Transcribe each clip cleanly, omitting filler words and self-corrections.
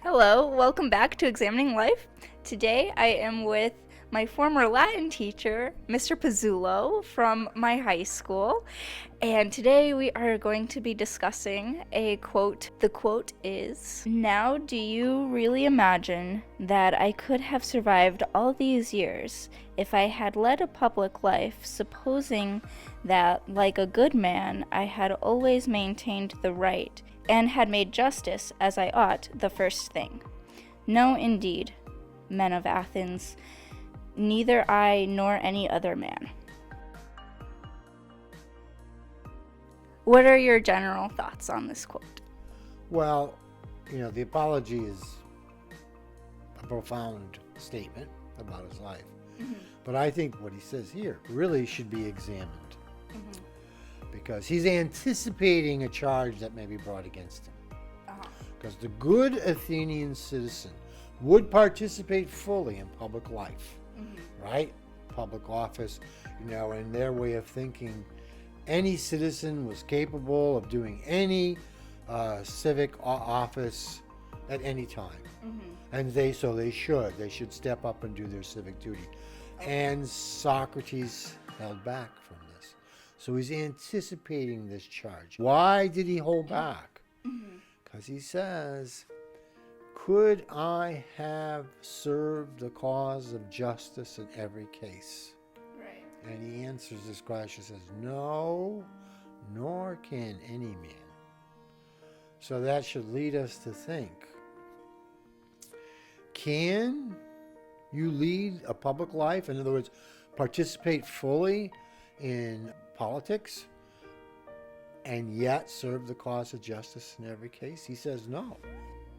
Hello, welcome back to Examining Life. Today I am with my former Latin teacher, Mr. Pezzulo from my high school, and today we are going to be discussing a quote. The quote is, "Now do you really imagine that I could have survived all these years if I had led a public life, supposing that, like a good man, I had always maintained the right and had made justice as I ought the first thing? No, indeed, men of Athens, neither I nor any other man." What are your general thoughts on this quote? Well, the apology is a profound statement about his life. Mm-hmm. But I think what he says here really should be examined. Because he's anticipating a charge that may be brought against him. Because the good Athenian citizen would participate fully in public life, right? Public office, in their way of thinking, any citizen was capable of doing any civic office at any time. And they should step up and do their civic duty. And Socrates held back from this. So he's anticipating this charge. Why did he hold back? Because he says, could I have served the cause of justice in every case? Right. And he answers this question, says, no, nor can any man. So that should lead us to think, can you lead a public life? In other words, participate fully in politics and yet serve the cause of justice in every case? He says no.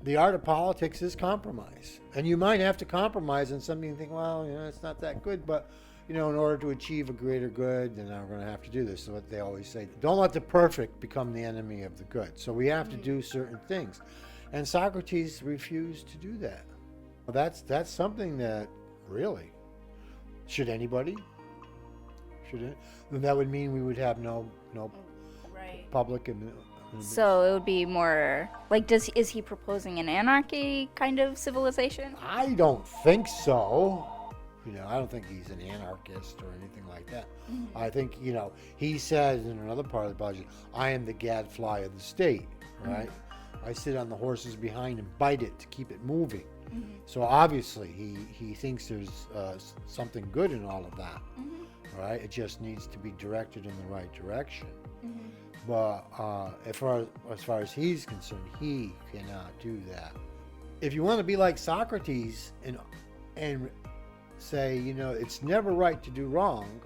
The art of politics is compromise. And you might have to compromise on something and think, well, it's not that good, but in order to achieve a greater good, then I'm going to have to do this. So what they always say, don't let the perfect become the enemy of the good. So we have to do certain things. And Socrates refused to do that. Well, that's something that really, should anybody? Then that would mean we would have no Right. public. So it would be more like, is he proposing an anarchy kind of civilization? I don't think so. I don't think he's an anarchist or anything like that. I think, he says in another part of the budget, I am the gadfly of the state, right? I sit on the horses behind and bite it to keep it moving. So obviously he thinks there's something good in all of that, right? It just needs to be directed in the right direction. But as far as he's concerned, he cannot do that. If you want to be like Socrates and say, it's never right to do wrong,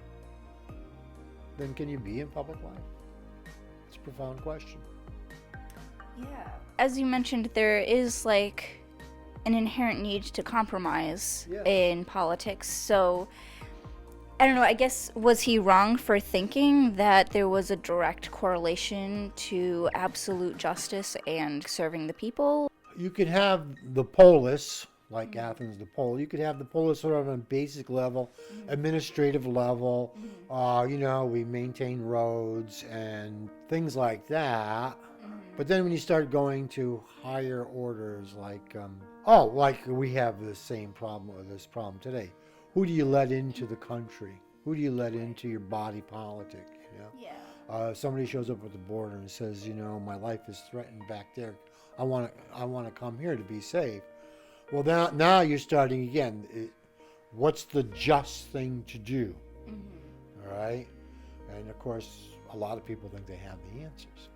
then can you be in public life? It's a profound question. Yeah. As you mentioned, there is an inherent need to compromise in politics. So I don't know, I guess, was he wrong for thinking that there was a direct correlation to absolute justice and serving the people? You could have the polis, like Athens, the polis. You could have the polis sort of on a basic level, administrative level. We maintain roads and things like that. But then when you start going to higher orders, like we have the same problem with this problem today. Who do you let into the country? Who do you let into your body politic? Yeah. Somebody shows up at the border and says, my life is threatened back there. I want to come here to be safe. Well, now you're starting again. What's the just thing to do? All right? And of course, a lot of people think they have the answers.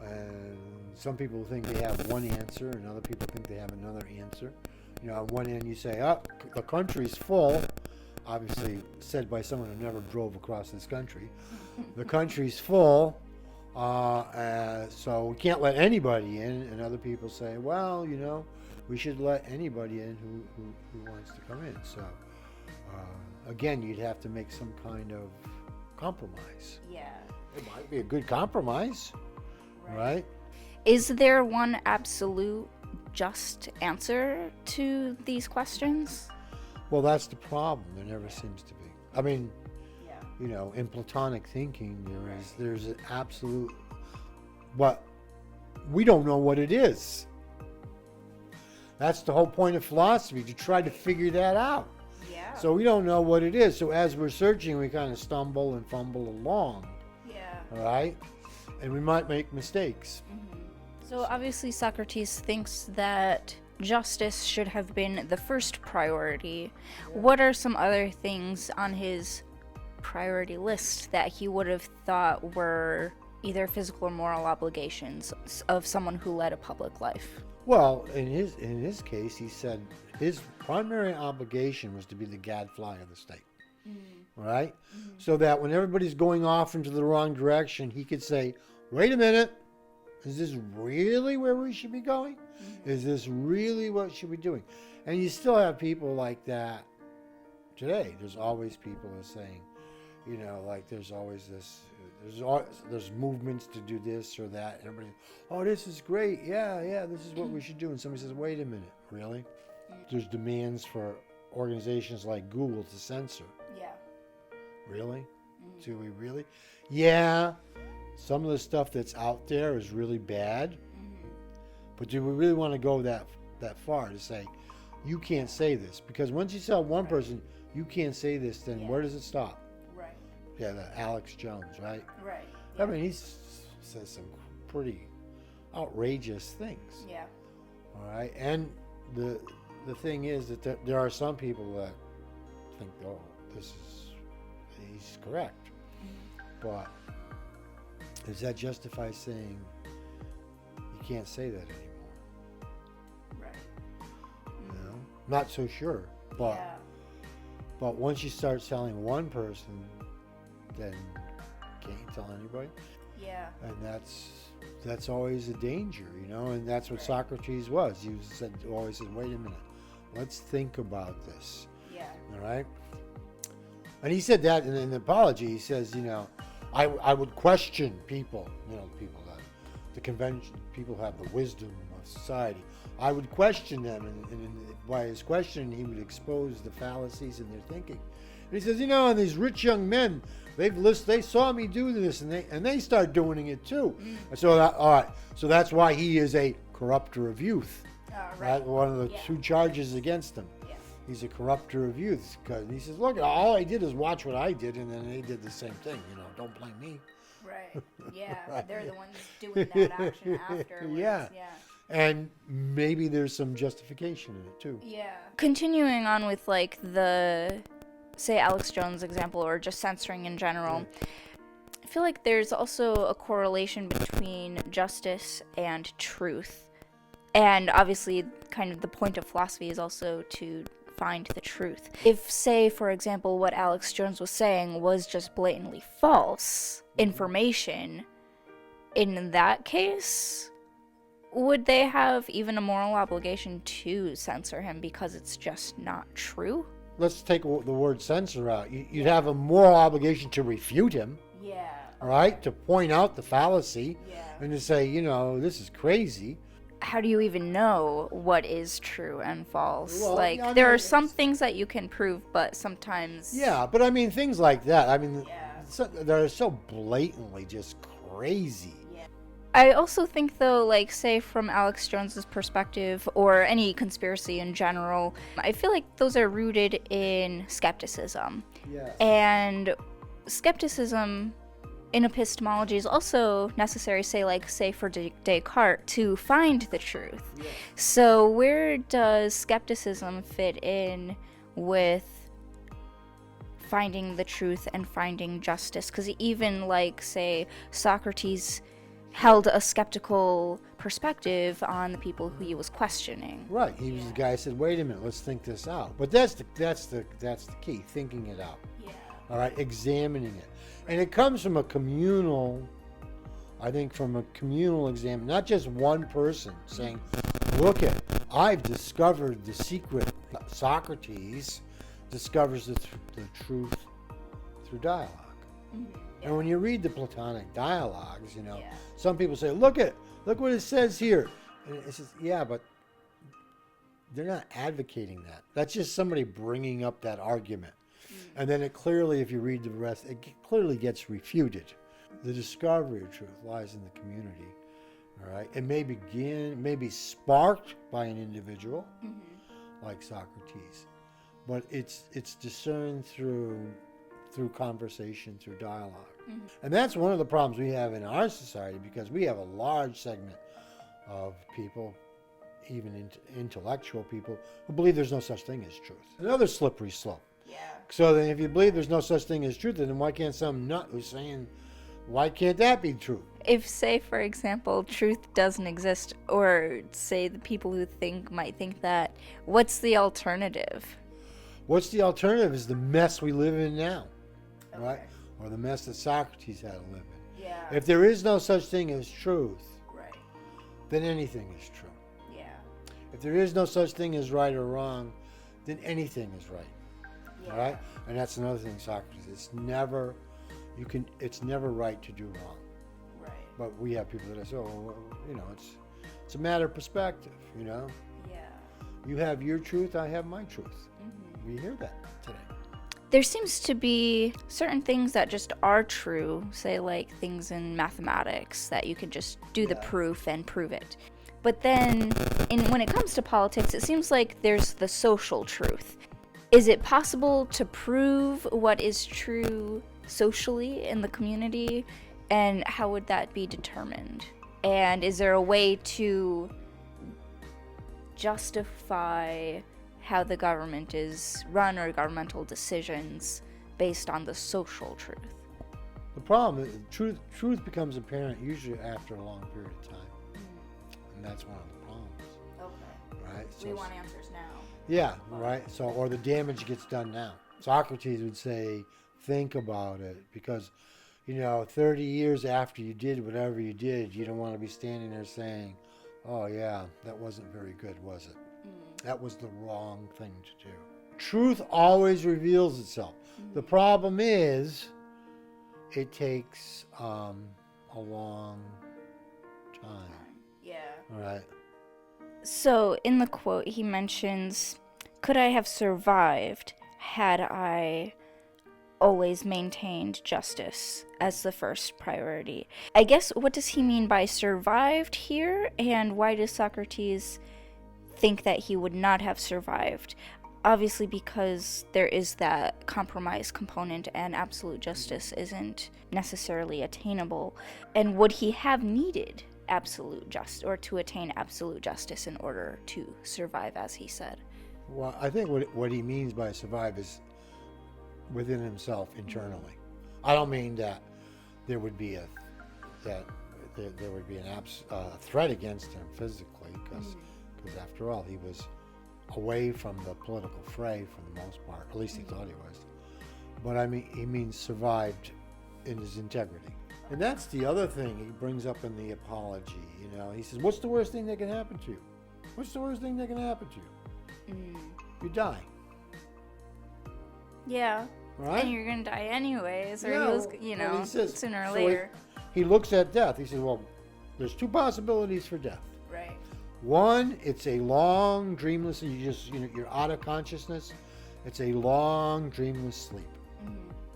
And some people think they have one answer, and other people think they have another answer. On one end you say, the country's full. Obviously said by someone who never drove across this country. The country's full, so we can't let anybody in. And other people say, well, we should let anybody in who wants to come in. So again, you'd have to make some kind of compromise. Yeah. It might be a good compromise, right? Is there one absolute just answer to these questions? Well, that's the problem. There never seems to be. I mean, in Platonic thinking, there's an absolute, but we don't know what it is. That's the whole point of philosophy, to try to figure that out. Yeah. So we don't know what it is. So as we're searching, we kind of stumble and fumble along. Yeah. All right? And we might make mistakes. Mm-hmm. So obviously Socrates thinks that justice should have been the first priority. What are some other things on his priority list that he would have thought were either physical or moral obligations of someone who led a public life? Well, in his case, he said his primary obligation was to be the gadfly of the state. All right? So that when everybody's going off into the wrong direction, he could say, wait a minute, is this really where we should be going? Is this really what we should be doing? And you still have people like that today. There's always people who are saying, you know, like there's always this, there's movements to do this or that. And everybody, oh, this is great. Yeah, this is what we should do. And somebody says, wait a minute, really? There's demands for organizations like Google to censor. Yeah. Really? Do we really? Yeah. Some of the stuff that's out there is really bad. But do we really want to go that far to say, you can't say this? Because once you tell one person, you can't say this, then where does it stop? Right. Yeah, the Alex Jones, right? Right. I mean, he says some pretty outrageous things. Yeah. All right? And the thing is that there are some people that think, oh, he's correct. But does that justify saying you can't say that anymore? Right. You know? Not so sure. But once you start telling one person, then can't you tell anybody? Yeah. And that's always a danger, you know, and that's what Socrates was. He always said, wait a minute, let's think about this. Yeah. All right? And he said that in an apology. He says, you know, I would question people, you know, people that the convention, people who have the wisdom of society. I would question them, and by his questioning, he would expose the fallacies in their thinking. And he says, you know, and these rich young men, they saw me do this, and they start doing it too. So all right, so that's why he is a corrupter of youth. Right. That's one of the two charges against him. Yeah. He's a corrupter of youth, because he says, look, all I did is watch what I did, and then they did the same thing. You know, don't blame me. Right. Yeah. Right. They're the ones doing that action afterwards. Yeah. And maybe there's some justification in it too. Yeah. Continuing on with like the, say, Alex Jones example, or just censoring in general, I feel like there's also a correlation between justice and truth. And obviously, kind of the point of philosophy is also to find the truth. If, say, for example, what Alex Jones was saying was just blatantly false information, in that case, would they have even a moral obligation to censor him because it's just not true? Let's take the word censor out. You'd have a moral obligation to refute him. Yeah. All right? To point out the fallacy. Yeah. And to say, you know, this is crazy. How do you even know what is true and false? Well, like, I mean, there are some things that you can prove, but sometimes... Yeah, but I mean, things like that, I mean, they're so blatantly just crazy. I also think, though, like, say, from Alex Jones's perspective, or any conspiracy in general, I feel like those are rooted in skepticism. Yes. And skepticism in epistemology is also necessary, say for Descartes, to find the truth. Yes. So where does skepticism fit in with finding the truth and finding justice? Because even, like, say, Socrates held a skeptical perspective on the people who he was questioning. Right. He was the guy who said, wait a minute, let's think this out. But that's the key, thinking it out. Yeah. All right, examining it. And it comes from a communal exam, not just one person saying, look I've discovered the secret. Socrates discovers the truth through dialogue. Mm-hmm. Yeah. And when you read the Platonic dialogues, you know, some people say, look what it says here. And it says, yeah, but they're not advocating that. That's just somebody bringing up that argument. And then it clearly, if you read the rest, it clearly gets refuted. The discovery of truth lies in the community. All right, it may be sparked by an individual, like Socrates, but it's discerned through conversation, through dialogue. And that's one of the problems we have in our society, because we have a large segment of people, even intellectual people, who believe there's no such thing as truth. Another slippery slope. Yeah. So then if you believe there's no such thing as truth, then why can't some nut who's saying, why can't that be true? If, say, for example, truth doesn't exist, or say the people who might think that, what's the alternative? What's the alternative is the mess we live in now, right? Or the mess that Socrates had to live in. Yeah. If there is no such thing as truth, Right. then anything is true. Yeah. If there is no such thing as right or wrong, then anything is right. Yeah. All right? And that's another thing, Socrates. It's never right to do wrong. Right. But we have people that say, oh, well, it's a matter of perspective, Yeah. You have your truth, I have my truth. We hear that today. There seems to be certain things that just are true, say like things in mathematics that you can just do the proof and prove it. But then when it comes to politics, it seems like there's the social truth. Is it possible to prove what is true socially in the community, and how would that be determined? And is there a way to justify how the government is run or governmental decisions based on the social truth? The problem is truth becomes apparent usually after a long period of time. And that's one of the problems. Okay. Right? We want answers now. Yeah, right. So, or the damage gets done now. Socrates would say, think about it, because 30 years after you did whatever you did, you don't want to be standing there saying, oh yeah, that wasn't very good, was it? That was the wrong thing to do. Truth always reveals itself. The problem is, it takes a long time. Yeah. All right. So in the quote, he mentions, could I have survived had I always maintained justice as the first priority? I guess, what does he mean by survived here, and why does Socrates think that he would not have survived? Obviously because there is that compromise component, and absolute justice isn't necessarily attainable. And would he have needed absolute justice, or to attain absolute justice, in order to survive, as he said? Well, I think what he means by survive is within himself internally. I don't mean that there would be a threat against him physically, because after all, he was away from the political fray for the most part. At least he thought he was. But I mean, he means survived in his integrity. And that's the other thing he brings up in the apology. He says, what's the worst thing that can happen to you? What's the worst thing that can happen to you? You die. Yeah. Right? And you're going to die anyways, or he says, sooner or so later. He looks at death. He says, well, there's two possibilities for death. Right. One, it's a long, dreamless, you're out of consciousness. It's a long, dreamless sleep.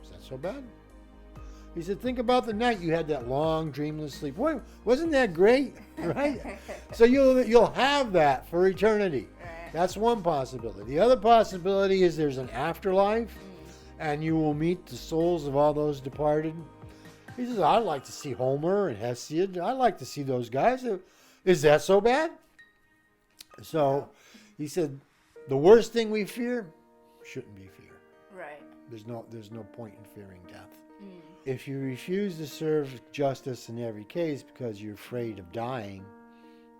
Is that so bad? He said, think about the night you had that long, dreamless sleep. Boy, wasn't that great? Right? So you'll have that for eternity. Right. That's one possibility. The other possibility is there's an afterlife, and you will meet the souls of all those departed. He says, I'd like to see Homer and Hesiod. I'd like to see those guys. Is that so bad? So he said, the worst thing we fear shouldn't be fear. Right. There's no point in fearing death. If you refuse to serve justice in every case because you're afraid of dying,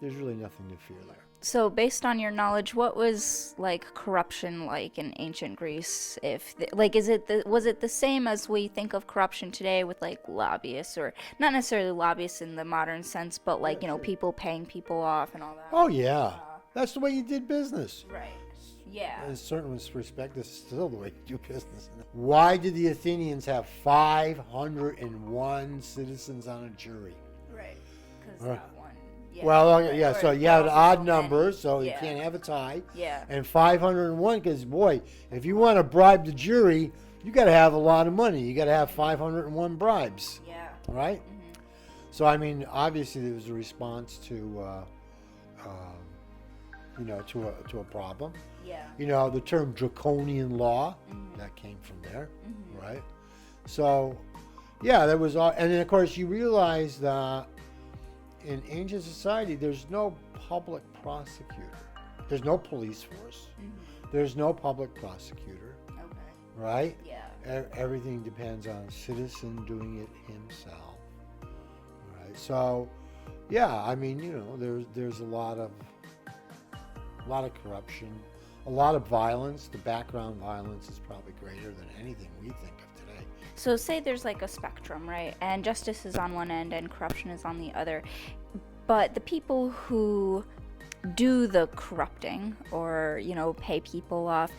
there's really nothing to fear there. So based on your knowledge, what was corruption like in ancient Greece? Was it the same as we think of corruption today with lobbyists, or not necessarily lobbyists in the modern sense, but people paying people off and all that? Oh yeah, that's the way you did business. Right. Yeah. In a certain respect, this is still the way you do business. Why did the Athenians have 501 citizens on a jury? Right. Because that one. Yeah. Well, yeah, so you had odd numbers, so you Yeah. can't have a tie. Yeah. And 501, because, boy, if you want to bribe the jury, you got to have a lot of money. You got to have 501 bribes. Yeah. Right? So I mean, obviously there was a response to, to a problem. Yeah. The term draconian law, that came from there, right? So, yeah, there was all, and then of course you realize that in ancient society there's no public prosecutor, there's no police force, there's no public prosecutor, right? Yeah. Everything depends on a citizen doing it himself, right? So, yeah, I mean, there's a lot of corruption, a lot of violence. The background violence is probably greater than anything we think of today. So say there's like a spectrum, right? And justice is on one end and corruption is on the other. But the people who do the corrupting or, pay people off,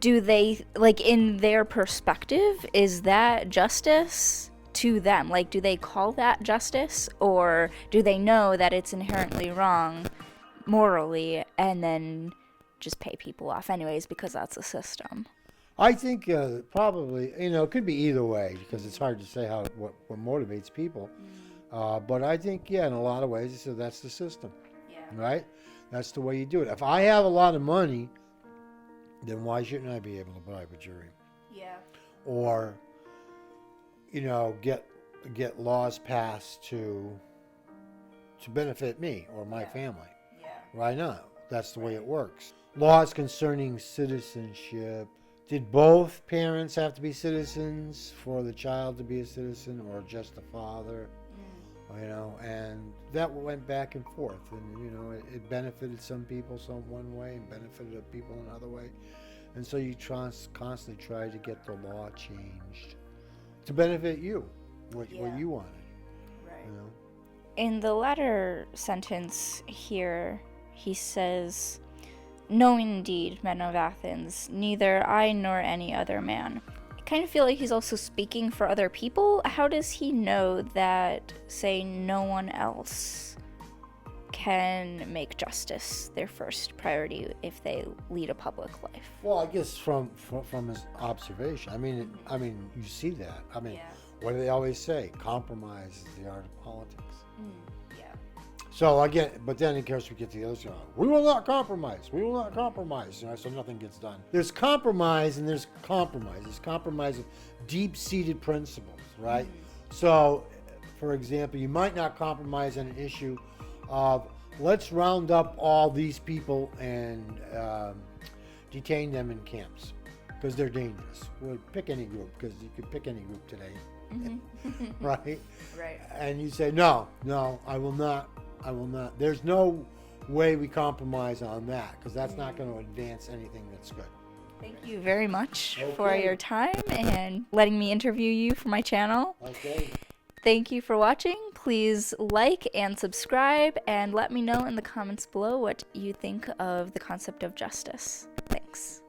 do they, like, in their perspective, is that justice to them? Like, do they call that justice, or do they know that it's inherently wrong morally and then just pay people off anyways because that's the system? I think probably, it could be either way because it's hard to say what motivates people. But I think, in a lot of ways, so that's the system, right? That's the way you do it. If I have a lot of money, then why shouldn't I be able to bribe a jury? Yeah. Or, get laws passed to benefit me or my family. Yeah. Why not? That's the way it works. Laws concerning citizenship. Did both parents have to be citizens for the child to be a citizen, or just the father? And that went back and forth, and it benefited some people one way and benefited people another way, and so you constantly try to get the law changed to benefit you, what you wanted. Right. In the latter sentence here, he says, "No, indeed, men of Athens, neither I nor any other man." I kind of feel like he's also speaking for other people. How does he know that, say, no one else can make justice their first priority if they lead a public life? Well, I guess from his observation. I mean, you see that. What do they always say? Compromise is the art of politics. So again, but then of course we get to the other side. We will not compromise. We will not compromise. So nothing gets done. There's compromise and there's compromise. There's compromise of deep-seated principles, right? So, for example, you might not compromise on an issue of let's round up all these people and detain them in camps because they're dangerous. Well, pick any group because you could pick any group today, right? Right. And you say no, I will not. There's no way we compromise on that because that's not going to advance anything that's good. Thank you very much for your time and letting me interview you for my channel. Okay. Thank you for watching. Please like and subscribe and let me know in the comments below what you think of the concept of justice. Thanks.